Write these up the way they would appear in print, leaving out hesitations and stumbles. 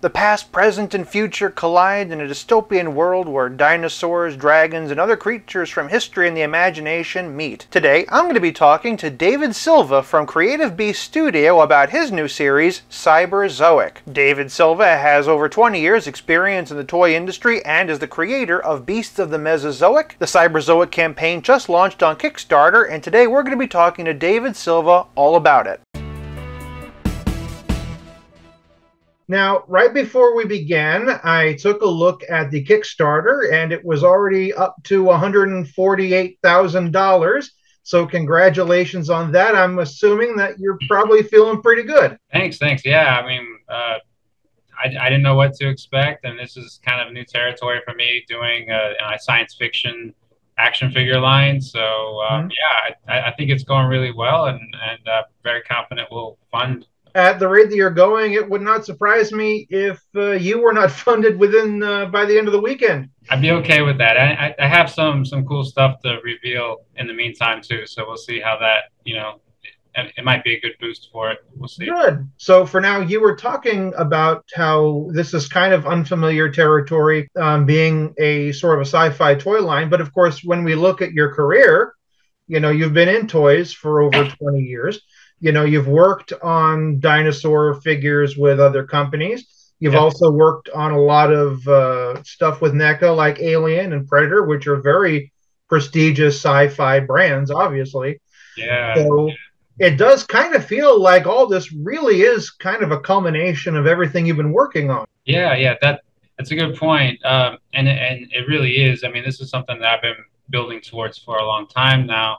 The past, present, and future collide in a dystopian world where dinosaurs, dragons, and other creatures from history and the imagination meet. Today, I'm going to be talking to David Silva from Creative Beast Studio about his new series, Cyberzoic. David Silva has over 20 years experience in the toy industry and is the creator of Beasts of the Mesozoic. The Cyberzoic campaign just launched on Kickstarter, and today we're going to be talking to David Silva all about it. Now, right before we began, I took a look at the Kickstarter, and it was already up to $148,000. So congratulations on that. I'm assuming that you're probably feeling pretty good. Thanks. Yeah, I mean, I didn't know what to expect, and this is kind of new territory for me, doing a science fiction action figure line. So yeah, I think it's going really well, and very confident we'll fund. At the rate that you're going, it would not surprise me if you were not funded within by the end of the weekend. I'd be okay with that. I have some cool stuff to reveal in the meantime too, so we'll see how that, it might be a good boost for it. We'll see. Good. So for now, you were talking about how this is kind of unfamiliar territory, being a sort of a sci-fi toy line. But of course, when we look at your career, you've been in toys for over 20 years. You've worked on dinosaur figures with other companies. You've also worked on a lot of stuff with NECA, like Alien and Predator, which are very prestigious sci-fi brands, obviously. Yeah. So it does kind of feel like all this really is kind of a culmination of everything you've been working on. Yeah, that's a good point. And it really is. I mean, this is something that I've been building towards for a long time now.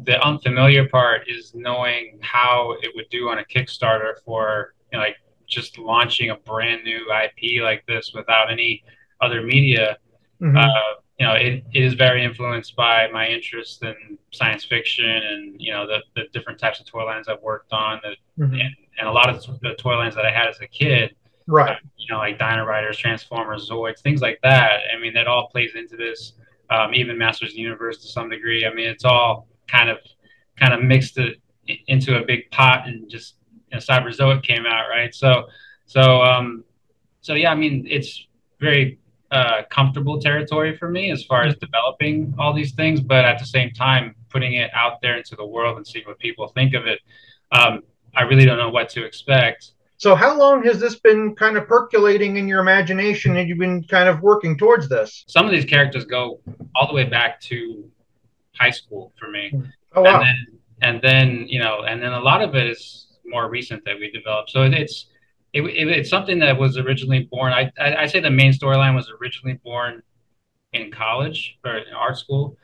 The unfamiliar part is knowing how it would do on a Kickstarter for, like just launching a brand new IP like this without any other media. It is very influenced by my interest in science fiction and, the different types of toy lines I've worked on, and a lot of the toy lines that I had as a kid. Right. Like Dino Riders, Transformers, Zoids, things like that. I mean, that all plays into this. Even Masters of the Universe to some degree. I mean, it's all kind of mixed it into a big pot, and just Cyberzoic came out, right? So yeah, I mean, it's very comfortable territory for me as far as developing all these things, but at the same time, putting it out there into the world and seeing what people think of it. I really don't know what to expect. So how long has this been kind of percolating in your imagination, and you've been kind of working towards this? Some of these characters go all the way back to high school for me. Oh, wow. And then a lot of it is more recent that we developed. So it's something that was originally born. I say the main storyline was originally born in college or in art school,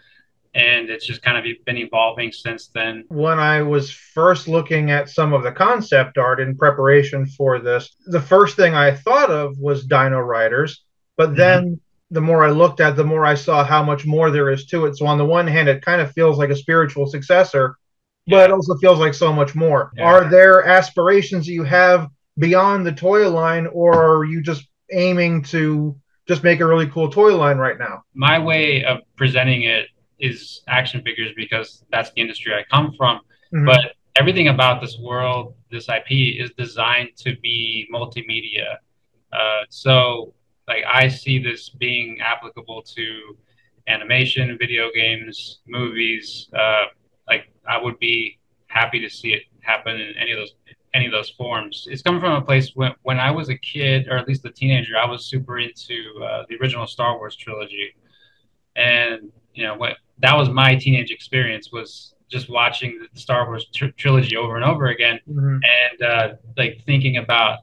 and it's just kind of been evolving since then. When I was first looking at some of the concept art in preparation for this, the first thing I thought of was Dino Riders, but then the more I looked at, the more I saw how much more there is to it. So on the one hand, it kind of feels like a spiritual successor, but it also feels like so much more. Yeah. Are there aspirations that you have beyond the toy line, or are you just aiming to just make a really cool toy line right now? My way of presenting it is action figures, because that's the industry I come from. But everything about this world, this IP, is designed to be multimedia. So like, I see this being applicable to animation, video games, movies. Like, I would be happy to see it happen in any of those forms. It's coming from a place when I was a kid, or at least a teenager, I was super into the original Star Wars trilogy, and that was my teenage experience, was just watching the Star Wars trilogy over and over again, and like thinking about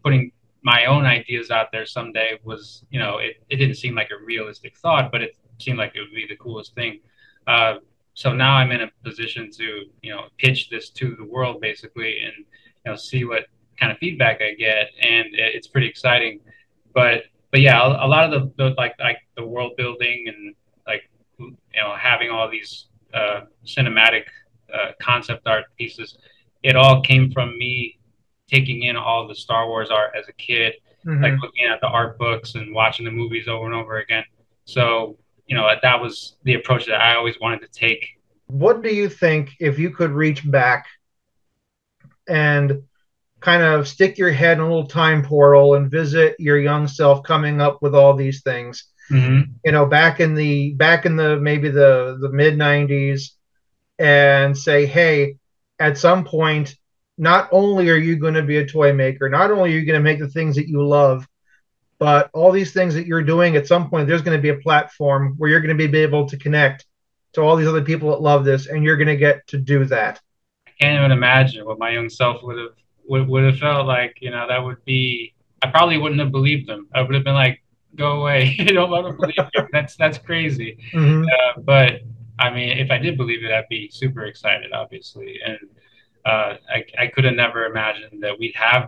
putting my own ideas out there someday was, it didn't seem like a realistic thought, but it seemed like it would be the coolest thing. So now I'm in a position to, pitch this to the world basically, and, see what kind of feedback I get. And it's pretty exciting, but yeah, a lot of the like the world building and having all these cinematic concept art pieces, it all came from me taking in all the Star Wars art as a kid, like looking at the art books and watching the movies over and over again. So, that was the approach that I always wanted to take. What do you think, if you could reach back and kind of stick your head in a little time portal and visit your young self coming up with all these things. Mm-hmm. Back in the maybe the mid 90s, and say, hey, at some point, not only are you going to be a toy maker, not only are you going to make the things that you love, but all these things that you're doing, at some point, there's going to be a platform where you're going to be able to connect to all these other people that love this, and you're going to get to do that. I can't even imagine what my young self would have felt like. You know, that would be. I probably wouldn't have believed them. I would have been like, "Go away! You don't want to believe you. That's crazy." Mm-hmm. But I mean, if I did believe it, I'd be super excited, obviously. And I could have never imagined that we'd have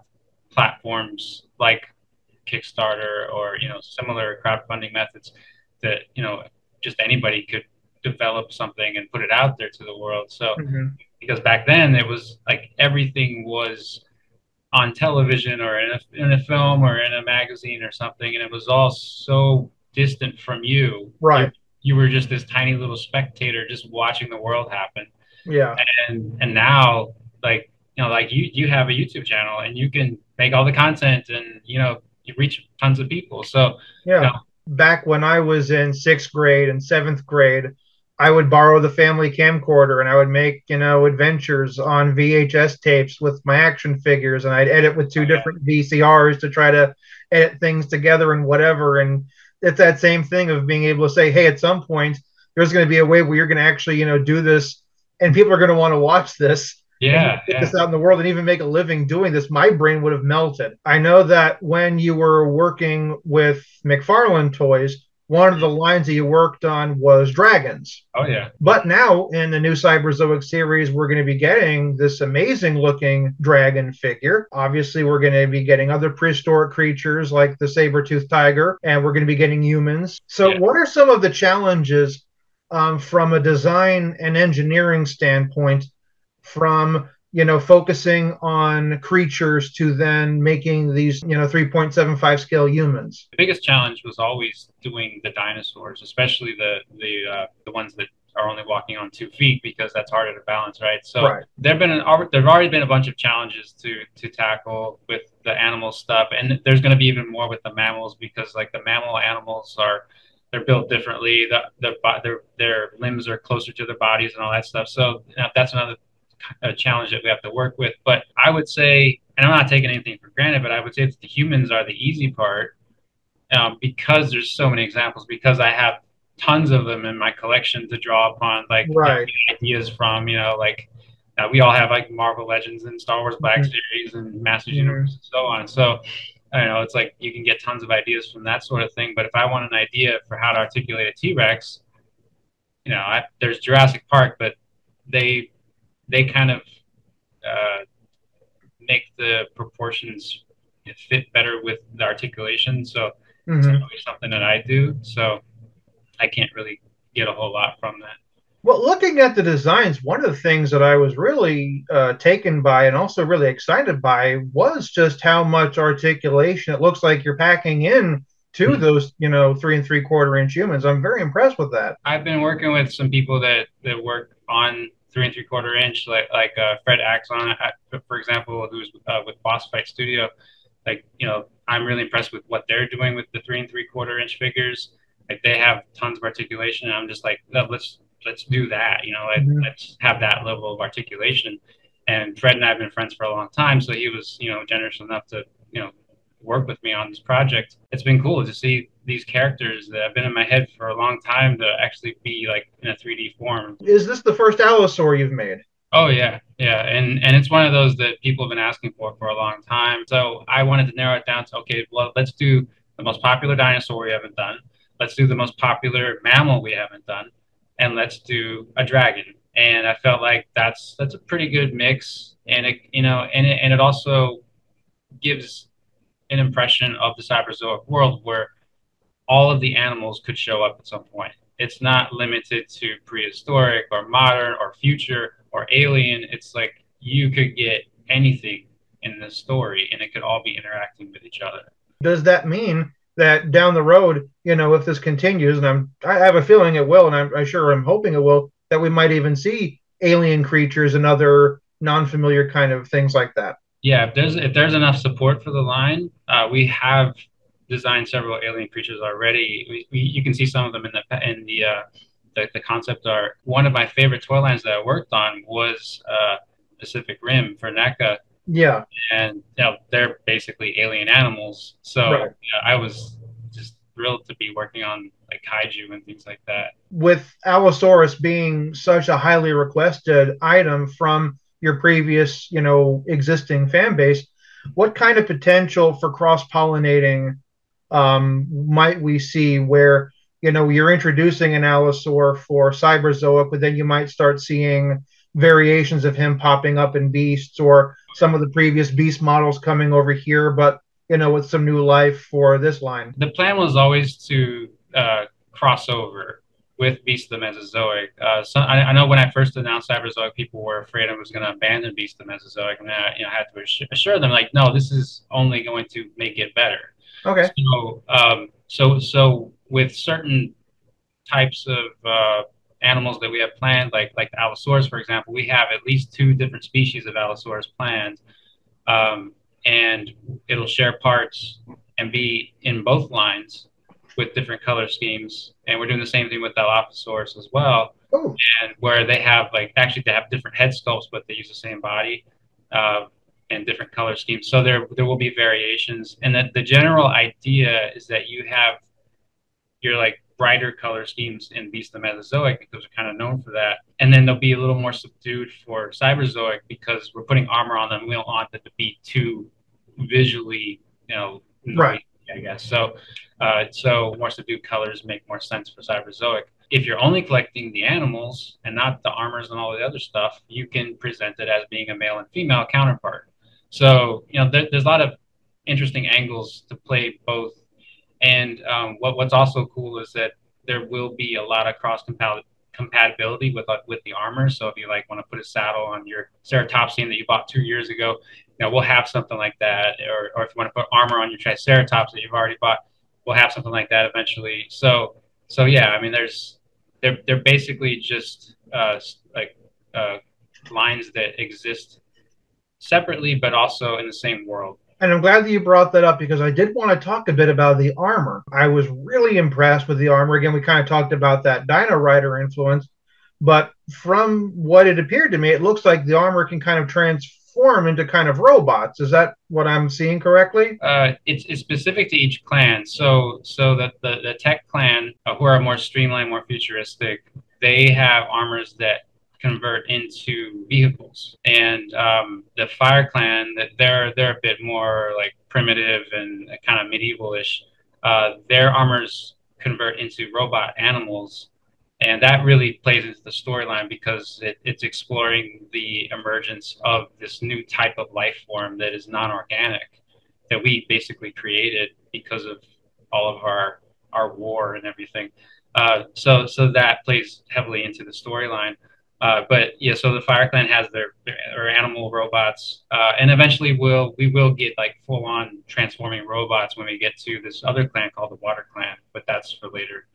platforms like Kickstarter or similar crowdfunding methods that just anybody could develop something and put it out there to the world. So Mm-hmm. because back then it was like everything was on television or in a film or in a magazine or something, and it was all so distant from you. Right. You were just this tiny little spectator just watching the world happen. Yeah. And now, like like you have a YouTube channel and you can make all the content, and you reach tons of people. So you Yeah. know, Back when I was in sixth grade and seventh grade, I would borrow the family camcorder and I would make, adventures on VHS tapes with my action figures. And I'd edit with two yeah, different VCRs to try to edit things together and whatever. And it's that same thing of being able to say, hey, at some point, there's going to be a way where you're going to actually, do this and people are going to want to watch this and yeah, get yeah. this out in the world and even make a living doing this. My brain would have melted. I know that when you were working with McFarlane Toys, one of the lines that you worked on was dragons. Oh yeah. But now in the new Cyberzoic series, we're going to be getting this amazing looking dragon figure. Obviously, we're going to be getting other prehistoric creatures like the saber-toothed tiger, and we're going to be getting humans. So, Yeah. what are some of the challenges from a design and engineering standpoint from focusing on creatures to then making these 3.75 scale humans? The biggest challenge was always doing the dinosaurs, especially the ones that are only walking on 2 feet, because that's harder to balance, right? So Right. there've already been a bunch of challenges to tackle with the animal stuff, and there's going to be even more with the mammals, because like the mammal animals they're built differently. Their limbs are closer to their bodies and all that stuff. So that's another challenge that we have to work with. But I would say, and I'm not taking anything for granted, but I would say that the humans are the easy part, because there's so many examples, because I have tons of them in my collection to draw upon, like Right. ideas from, like we all have like Marvel Legends and Star Wars Black Mhm. Series and Masters Mhm. Universe and so on. So I don't know, it's like you can get tons of ideas from that sort of thing. But if I want an idea for how to articulate a T-Rex, there's Jurassic Park, but they kind of uh, make the proportions fit better with the articulation. So it's not Mhm. really something that I do. So I can't really get a whole lot from that. Well, looking at the designs, one of the things that I was really taken by and also really excited by was just how much articulation it looks like you're packing in to those, 3 3/4 inch humans. I'm very impressed with that. I've been working with some people that work on 3 3/4 inch, like Fred Axon, for example, who's with Boss Fight Studio. Like, I'm really impressed with what they're doing with the 3 3/4 inch figures. Like, they have tons of articulation, and I'm just like, no, let's do that. Mhm. Let's have that level of articulation. And Fred and I have been friends for a long time, so he was generous enough to work with me on this project. It's been cool to see these characters that have been in my head for a long time to actually be like in a 3D form. Is this the first Allosaur you've made? Oh yeah, yeah, and it's one of those that people have been asking for a long time. So I wanted to narrow it down to, okay, well, let's do the most popular dinosaur we haven't done. Let's do the most popular mammal we haven't done, and let's do a dragon. And I felt like that's a pretty good mix, and it also gives an impression of the cyberzoic world where all of the animals could show up at some point. It's not limited to prehistoric or modern or future or alien. It's like you could get anything in the story, and it could all be interacting with each other. Does that mean that down the road, if this continues, and I have a feeling it will, and I'm hoping it will, that we might even see alien creatures and other non-familiar kind of things like that? Yeah, if there's enough support for the line, we have designed several alien creatures already. You can see some of them in the concept art. One of my favorite toy lines that I worked on was Pacific Rim for NECA, Yeah, and they're basically alien animals. So right. I was just thrilled to be working on like kaiju and things like that. With Allosaurus being such a highly requested item from your previous, existing fan base, what kind of potential for cross pollinating might we see where you're introducing an Allosaur for Cyberzoic, but then you might start seeing variations of him popping up in Beasts, or some of the previous Beast models coming over here, but with some new life for this line. The plan was always to cross over with Beast of the Mesozoic. I know when I first announced Cyberzoic, people were afraid I was going to abandon Beast of the Mesozoic, and I had to assure them, like, no, this is only going to make it better. Okay. So with certain types of animals that we have planned, like the Allosaurus, for example, we have at least two different species of Allosaurus planned, um, and it'll share parts and be in both lines with different color schemes. And we're doing the same thing with Dilophosaurus as well, Oh, and where they have they have different head sculpts, but they use the same body. Uh, and different color schemes. So there will be variations. And that the general idea is that you have your like brighter color schemes in Beast of the Mesozoic because we're kind of known for that. And then they'll be a little more subdued for Cyberzoic because we're putting armor on them. We don't want them to be too visually, right. noisy, I guess. So more subdued colors make more sense for Cyberzoic. If you're only collecting the animals and not the armors and all the other stuff, you can present it as being a male and female counterpart. So, there's a lot of interesting angles to play both. And what's also cool is that there will be a lot of cross compatibility with the armor. So if you like want to put a saddle on your Ceratopsian that you bought 2 years ago, we'll have something like that. Or if you want to put armor on your Triceratops that you've already bought, we'll have something like that eventually. So yeah, I mean, they're basically just like uh, lines that exist separately, but also in the same world. And I'm glad that you brought that up because I did want to talk a bit about the armor. I was really impressed with the armor. Again, we kind of talked about that Dino Rider influence, but from what it appeared to me, it looks like the armor can kind of transform into kind of robots. Is that what I'm seeing correctly? It's specific to each clan. So that the tech clan, who are more streamlined, more futuristic, they have armors that convert into vehicles, and the Fire Clan, that they're a bit more like primitive and kind of medievalish. Their armors convert into robot animals, and that really plays into the storyline because it's exploring the emergence of this new type of life form that is non-organic, that we basically created because of all of our war and everything. So that plays heavily into the storyline. But yeah, so the Fire Clan has their animal robots, and eventually we will get like full on transforming robots when we get to this other clan called the Water Clan, but that's for later.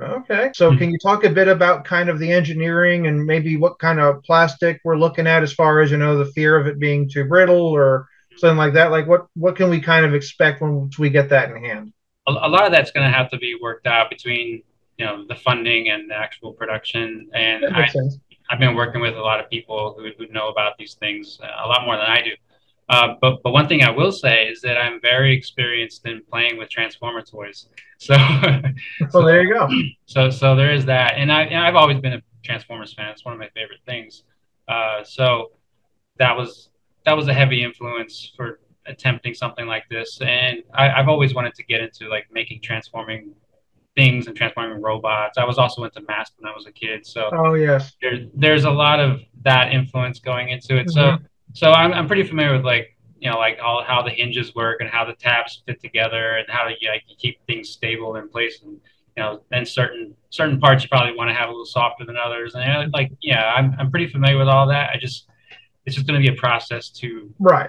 Okay. So can you talk a bit about kind of the engineering and maybe what kind of plastic we're looking at as far as, the fear of it being too brittle or something like that? Like what can we kind of expect once we get that in hand? A lot of that's going to have to be worked out between the funding and the actual production. And That makes sense. I've been working with a lot of people who know about these things a lot more than I do. But one thing I will say is that I'm very experienced in playing with Transformer toys. So Well, so there you go. so there is that, and I've always been a Transformers fan. It's one of my favorite things. So that was that was a heavy influence for attempting something like this, and I've always wanted to get into like making transforming things and transforming robots. I was also into math when I was a kid, so Oh, yes. there's a lot of that influence going into it. So Hmm. so I'm pretty familiar with like like how the hinges work and how the tabs fit together and how to you keep things stable in place, and and certain parts you probably want to have a little softer than others, and like yeah, I'm pretty familiar with all that. It's just going to be a process to Right.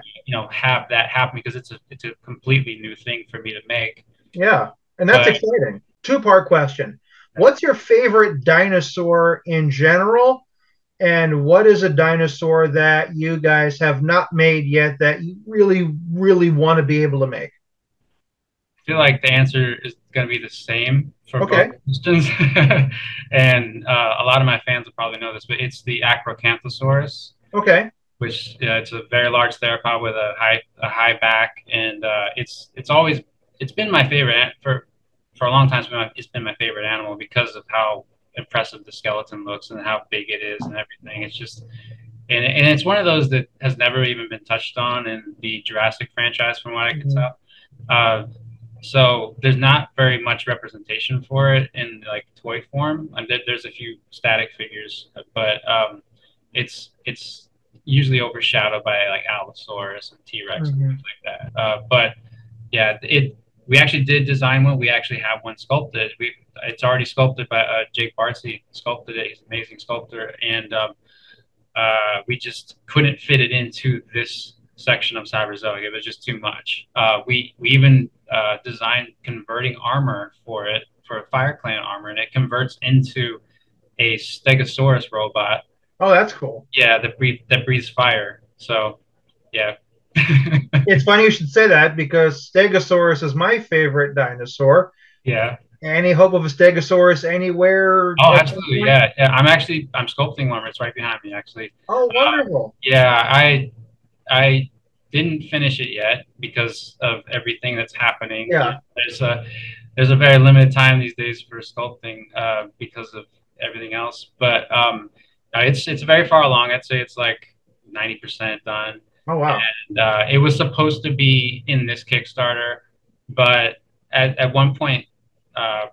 have that happen because it's a completely new thing for me to make. Yeah. And that's But exciting. Two-part question. What's your favorite dinosaur in general? And what is a dinosaur that you guys have not made yet that you really, really want to be able to make? I feel like the answer is going to be the same for both Okay. questions. And a lot of my fans will probably know this, but it's the Acrocanthosaurus, Okay. which it's a very large theropod with a high back, and it's been my favorite for a long time. It's been my favorite animal because of how impressive the skeleton looks and how big it is and everything. It's just and it's one of those that has never even been touched on in the Jurassic franchise, from what I can Mhm. tell. Uh, so there's not very much representation for it in like toy form. And there's a few static figures, but it's usually overshadowed by like Allosaurus and T Rex and Mhm. things like that. But yeah, it we actually did design one. We actually have one sculpted. It's already sculpted by Jake Bartsey sculpted it. He's an amazing sculptor, and we just couldn't fit it into this section of Cyberzoic. It was just too much. We even designed converting armor for it for Fire Clan armor, and it converts into a Stegosaurus robot. Oh, that's cool. Yeah, that breathes fire. So yeah. It's funny you should say that because Stegosaurus is my favorite dinosaur. Yeah. Any hope of a Stegosaurus anywhere Oh, at some absolutely. point? Yeah. Yeah. I'm sculpting one. It's right behind me, actually. Oh, wonderful. Yeah. I didn't finish it yet because of everything that's happening. Yeah. There's a very limited time these days for sculpting because of everything else. But it's very far along. I'd say it's like 90% done. Oh, wow. And it was supposed to be in this Kickstarter, but at one point, I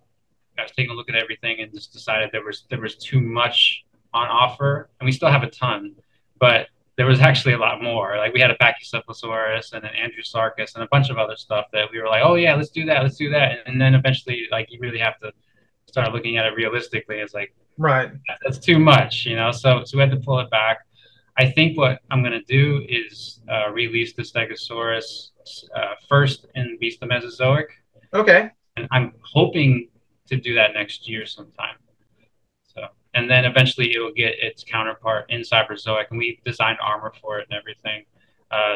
was taking a look at everything and just decided there was too much on offer, and we still have a ton, but there was actually a lot more. Like we had a Pachycephalosaurus and an Andrewsarchus and a bunch of other stuff that we were like, oh yeah, let's do that, and then eventually, like you really have to start looking at it realistically. It's like Right. that's too much, So we had to pull it back. I think what I'm going to do is release the Stegosaurus first in Beast of Mesozoic, Okay. and I'm hoping to do that next year sometime. So, and then eventually it'll get its counterpart in Cyberzoic, and we designed armor for it and everything.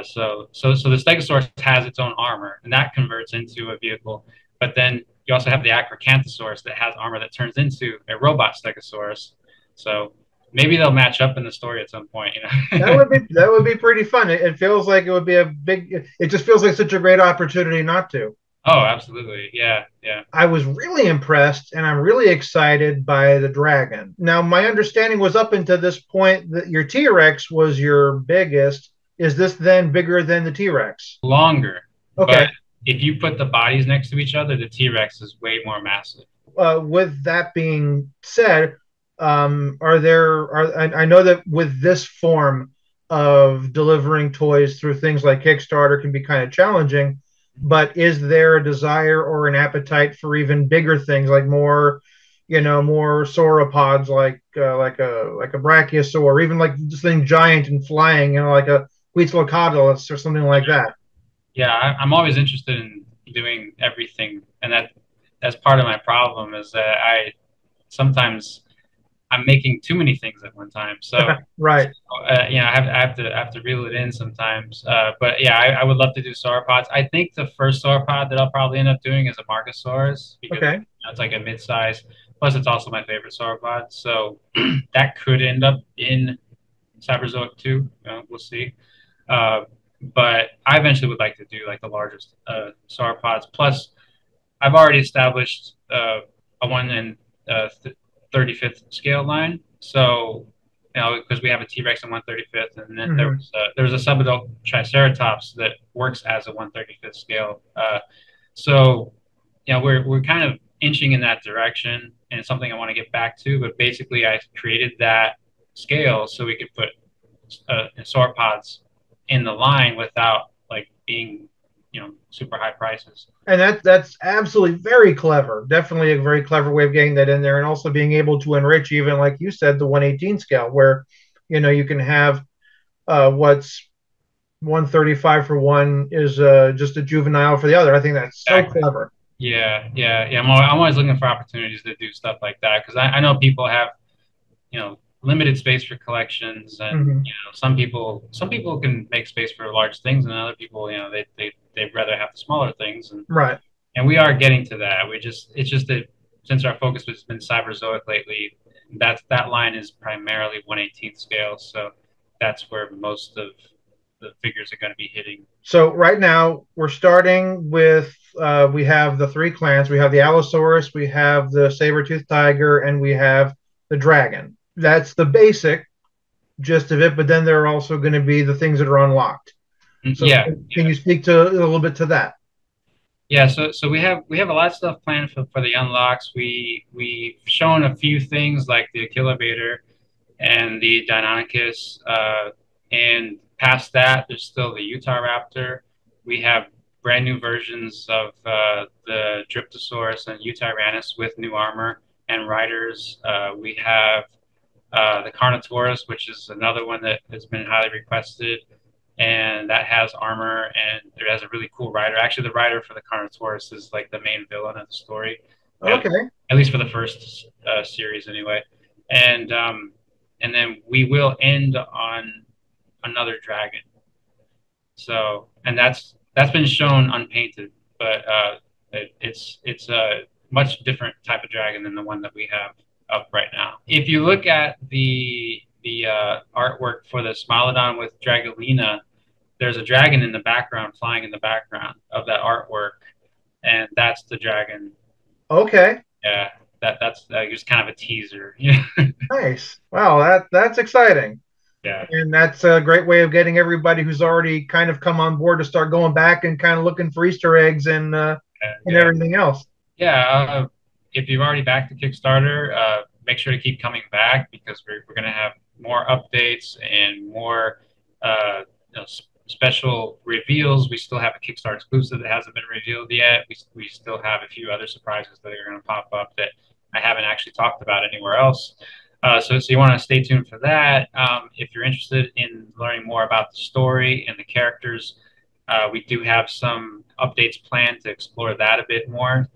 So the Stegosaurus has its own armor, and that converts into a vehicle. But then you also have the Acrocanthosaurus that has armor that turns into a robot Stegosaurus. So maybe they'll match up in the story at some point. That would be pretty fun. It feels like it would be a big. It just feels like such a great opportunity not to. Oh, absolutely. Yeah, yeah. I was really impressed and I'm really excited by the dragon. Now, my understanding was up until this point that your T Rex was your biggest. Is this then bigger than the T Rex? Longer, Okay. but if you put the bodies next to each other, the T Rex is way more massive. With that being said, are there? I know that with this form of delivering toys through things like Kickstarter can be kind of challenging. But is there a desire or an appetite for even bigger things, like more sauropods, like a brachiosaur, or even like this thing giant and flying, like a Quetzalcoatlus or something like that? Yeah, I'm always interested in doing everything, and that's part of my problem is that I sometimes I'm making too many things at one time. So, Right. I have to reel it in sometimes. But yeah, I would love to do sauropods. I think the first sauropod that I'll probably end up doing is a Marcosaurus because Okay. it's like a mid-size. Plus, it's also my favorite sauropod. So that could end up in Cyberzoic 2. We'll see. Uh, but I eventually would like to do like the largest sauropods. Plus, I've already established a 35th scale line. So, because we have a T-Rex in 135th, and then there Hmm. was a subadult Triceratops that works as a 135th scale. So, we're kind of inching in that direction, and it's something I want to get back to. But basically, I created that scale so we could put sauropods in the line without like being super high prices. And that's absolutely very clever. Definitely a very clever way of getting that in there, and also being able to enrich, even like you said, the 118 scale, where you can have what's 135 for one is just a juvenile for the other. I think that's so Exactly. clever. Yeah. I'm always looking for opportunities to do stuff like that because I know people have limited space for collections, and some people can make space for large things, and other people, they'd rather have the smaller things, and Right. and we are getting to that. It's just that since our focus has been Cyberzoic lately, that line is primarily 1/18 scale, so that's where most of the figures are going to be hitting. So right now we're starting with we have the three clans. We have the Allosaurus, we have the saber-toothed tiger, and we have the dragon. That's the basic gist of it, but then there are also going to be the things that are unlocked. So can you speak to a little bit to that? Yeah, so we have a lot of stuff planned for the unlocks. We've shown a few things like the Achillovator and the Deinonychus, and past that, there's still the Utahraptor. We have brand new versions of the Dryptosaurus and Utyrannus with new armor and riders. We have the Carnotaurus, which is another one that has been highly requested, and that has armor, and it has a really cool rider. Actually, the rider for the Carnotaurus is like the main villain of the story. Okay. At least for the first series, anyway. And then we will end on another dragon. So, and that's been shown unpainted, but it's a much different type of dragon than the one that we have up right now. If you look at the artwork for the Smilodon with Dragolina, there's a dragon in the background, flying in the background of that artwork, and that's the dragon. Okay. Yeah, that's just kind of a teaser. Nice. Wow, that's exciting. Yeah. And that's a great way of getting everybody who's already kind of come on board to start going back and kind of looking for Easter eggs and everything else. Yeah. If you've already backed the Kickstarter, make sure to keep coming back, because we're going to have more updates and more special reveals. We still have a Kickstarter exclusive that hasn't been revealed yet. We still have a few other surprises that are going to pop up that I haven't actually talked about anywhere else. So you want to stay tuned for that. If you're interested in learning more about the story and the characters, we do have some updates planned to explore that a bit more,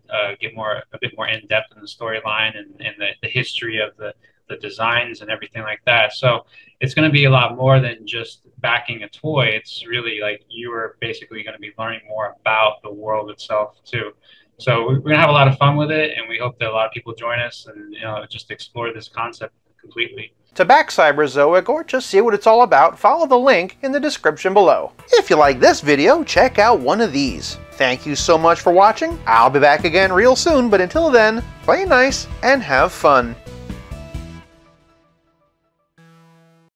get a bit more in depth in the storyline and the history of the designs and everything like that. So it's going to be a lot more than just backing a toy. It's really like you are basically going to be learning more about the world itself too. So we're going to have a lot of fun with it, and we hope that a lot of people join us and just explore this concept completely. To back Cyberzoic or just see what it's all about, follow the link in the description below. If you like this video, check out one of these. Thank you so much for watching. I'll be back again real soon, but until then, play nice and have fun.